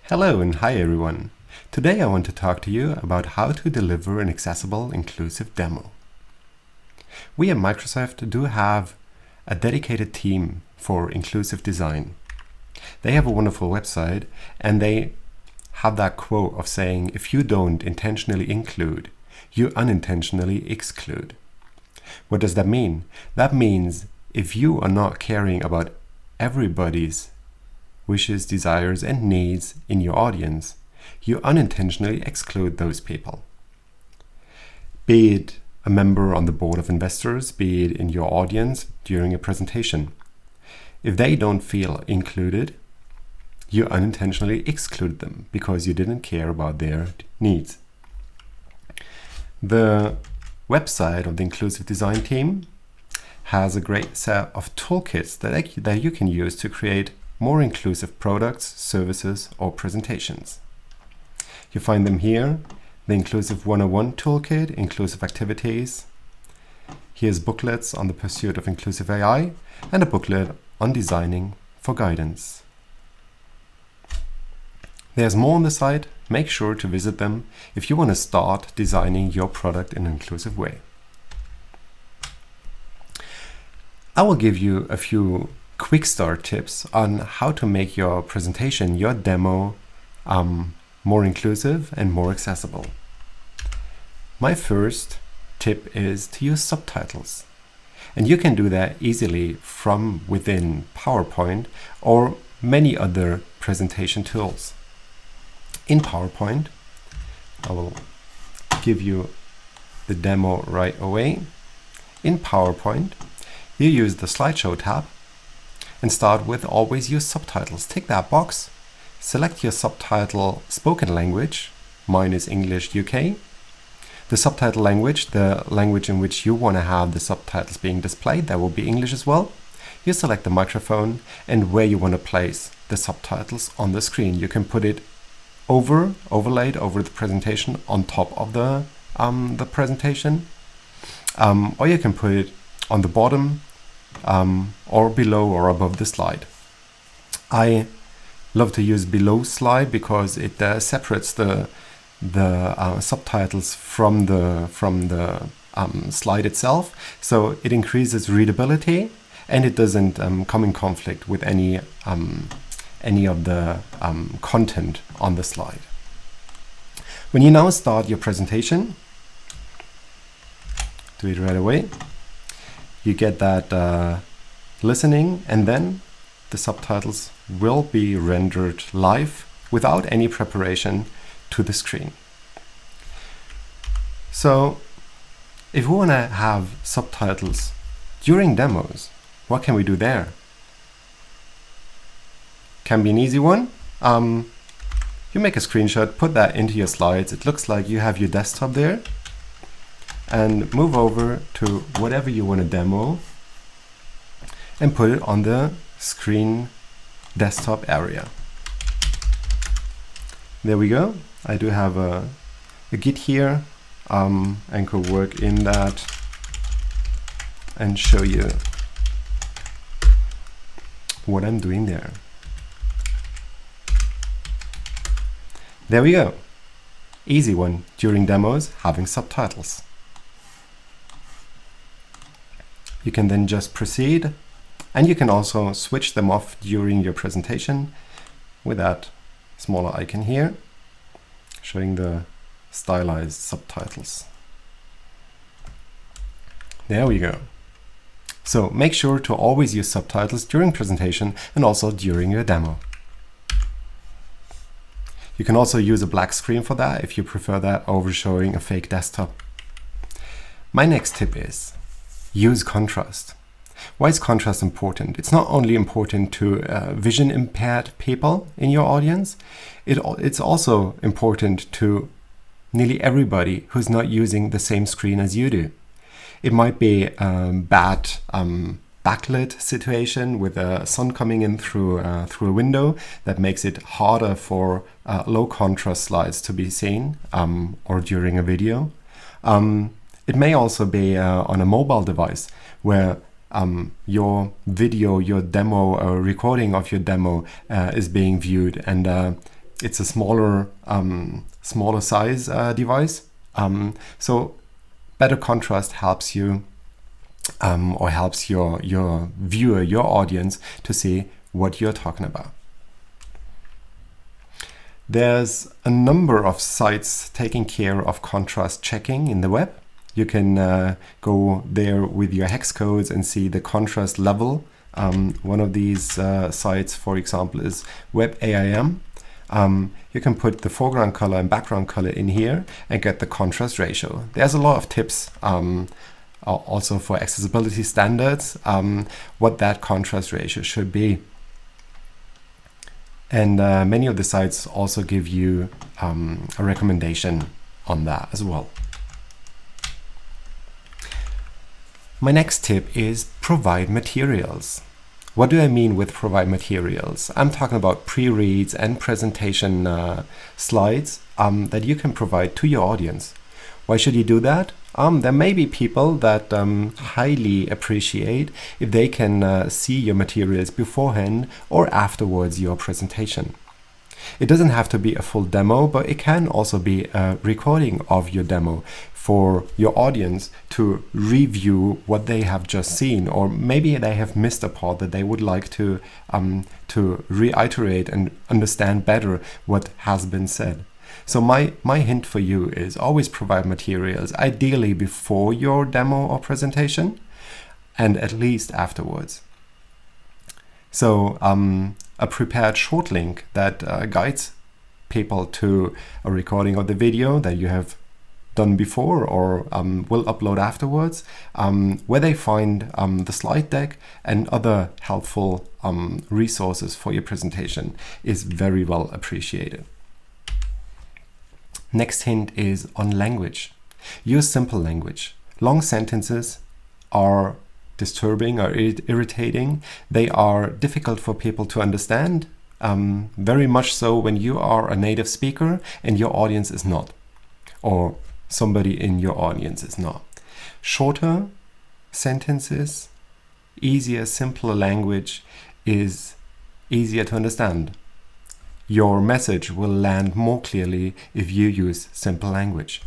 Hello and hi everyone. Today I want to talk to you about how to deliver an accessible, inclusive demo. We at Microsoft do have a dedicated team for inclusive design. They have a wonderful website and they have that quote of saying, if you don't intentionally include, you unintentionally exclude. What does that mean? That means if you are not caring about everybody's wishes, desires, and needs in your audience, you unintentionally exclude those people. Be it a member on the board of investors, be it in your audience during a presentation. If they don't feel included, you unintentionally exclude them because you didn't care about their needs. The website of the Inclusive Design team has a great set of toolkits that you can use to create more inclusive products, services, or presentations. You find them here, the Inclusive 101 Toolkit, Inclusive Activities. Here's booklets on the pursuit of inclusive AI and a booklet on designing for guidance. There's more on the site. Make sure to visit them if you want to start designing your product in an inclusive way. I will give you a few quick start tips on how to make your presentation, your demo, more inclusive and more accessible. My first tip is to use subtitles. And you can do that easily from within PowerPoint or many other presentation tools. In PowerPoint, I will give you the demo right away. In PowerPoint, you use the slideshow tab and start with always use subtitles. Tick that box, select your subtitle spoken language. Mine is English UK. The subtitle language, the language in which you want to have the subtitles being displayed, that will be English as well. You select the microphone and where you want to place the subtitles on the screen. You can put it overlaid over the presentation on top of the presentation, or you can put it on the bottom or below or above the slide. I love to use below slide because it separates the subtitles from the slide itself, so it increases readability and it doesn't come in conflict with any of the content on the slide. When you now start your presentation, do it right away. You get that listening, and then the subtitles will be rendered live without any preparation to the screen. So if we want to have subtitles during demos, what can we do there? Can be an easy one. You make a screenshot, put that into your slides. It looks like you have your desktop there, and move over to whatever you want to demo and put it on the screen desktop area. There we go. I do have a Git here and could work in that and show you what I'm doing there. There we go. Easy one during demos, having subtitles. You can then just proceed, and you can also switch them off during your presentation with that smaller icon here, showing the stylized subtitles. There we go. So make sure to always use subtitles during presentation and also during your demo. You can also use a black screen for that if you prefer that over showing a fake desktop. My next tip is use contrast. Why is contrast important? It's not only important to vision impaired people in your audience, it's also important to nearly everybody who's not using the same screen as you do. It might be a bad backlit situation with the sun coming in through a window that makes it harder for low contrast slides to be seen or during a video. It may also be on a mobile device where your video, your demo, or recording of your demo is being viewed, and it's a smaller size device. So better contrast helps you or helps your viewer, your audience, to see what you're talking about. There's a number of sites taking care of contrast checking in the web. You can go there with your hex codes and see the contrast level. One of these sites, for example, is WebAIM. You can put the foreground color and background color in here and get the contrast ratio. There's a lot of tips also for accessibility standards, what that contrast ratio should be. And many of the sites also give you a recommendation on that as well. My next tip is provide materials. What do I mean with provide materials? I'm talking about pre-reads and presentation slides that you can provide to your audience. Why should you do that? There may be people that highly appreciate if they can see your materials beforehand or afterwards your presentation. It doesn't have to be a full demo, but it can also be a recording of your demo for your audience to review what they have just seen, or maybe they have missed a part that they would like to reiterate and understand better what has been said. So my hint for you is always provide materials, ideally before your demo or presentation, and at least afterwards. So a prepared short link that guides people to a recording of the video that you have done before or will upload afterwards, where they find the slide deck and other helpful resources for your presentation is very well appreciated. Next hint is on language. Use simple language. Long sentences are disturbing or irritating. They are difficult for people to understand, very much so when you are a native speaker and your audience is not, or somebody in your audience is not. Shorter sentences, easier, simpler language is easier to understand. Your message will land more clearly if you use simple language.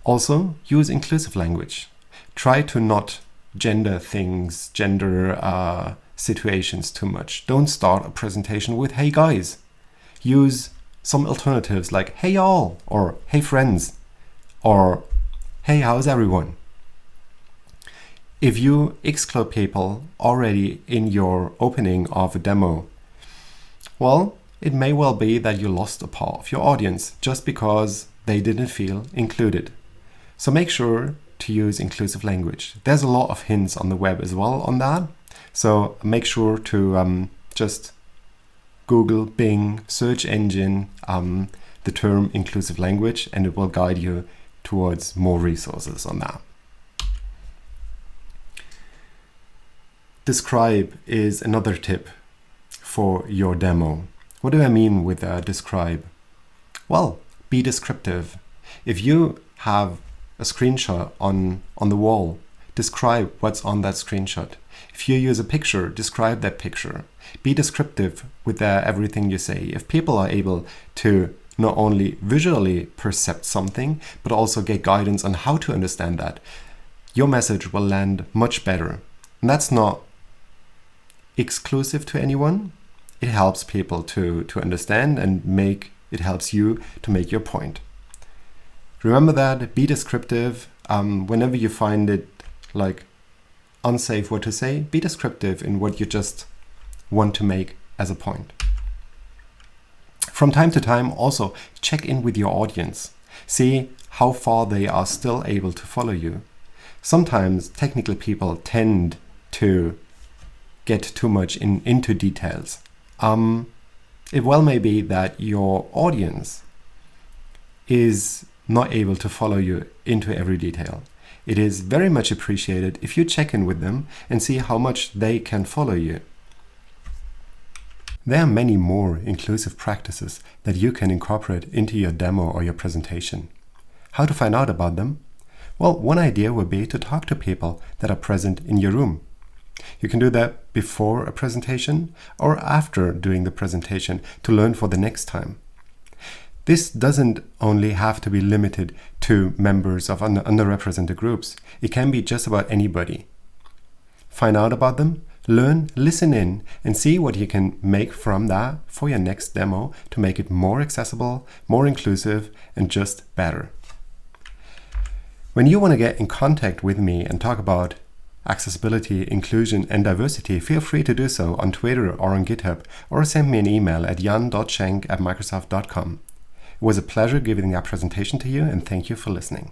Also, use inclusive language. Try to not gender things, gender situations too much. Don't start a presentation with "Hey guys." Use some alternatives like "Hey y'all," or "Hey friends," or "Hey, how's everyone?" If you exclude people already in your opening of a demo, well, it may well be that you lost a part of your audience just because they didn't feel included. So make sure to use inclusive language. There's a lot of hints on the web as well on that. So make sure to just Google, Bing, search engine, the term inclusive language, and it will guide you towards more resources on that. Describe is another tip for your demo. What do I mean with describe? Well, be descriptive. If you have a screenshot on the wall, describe what's on that screenshot. If you use a picture, describe that picture. Be descriptive with everything you say. If people are able to not only visually perceive something, but also get guidance on how to understand that, your message will land much better. And that's not exclusive to anyone. It helps people to understand and it helps you to make your point. Remember that, be descriptive. Whenever you find it like unsafe what to say, be descriptive in what you just want to make as a point. From time to time, also check in with your audience. See how far they are still able to follow you. Sometimes technical people tend to get too much into details. It well may be that your audience is not able to follow you into every detail. It is very much appreciated if you check in with them and see how much they can follow you. There are many more inclusive practices that you can incorporate into your demo or your presentation. How to find out about them? Well, one idea would be to talk to people that are present in your room. You can do that before a presentation or after doing the presentation to learn for the next time. This doesn't only have to be limited to members of underrepresented groups. It can be just about anybody. Find out about them, learn, listen in, and see what you can make from that for your next demo to make it more accessible, more inclusive, and just better. When you want to get in contact with me and talk about accessibility, inclusion, and diversity, feel free to do so on Twitter or on GitHub, or send me an email at jan.schenk@microsoft.com. It was a pleasure giving that presentation to you, and thank you for listening.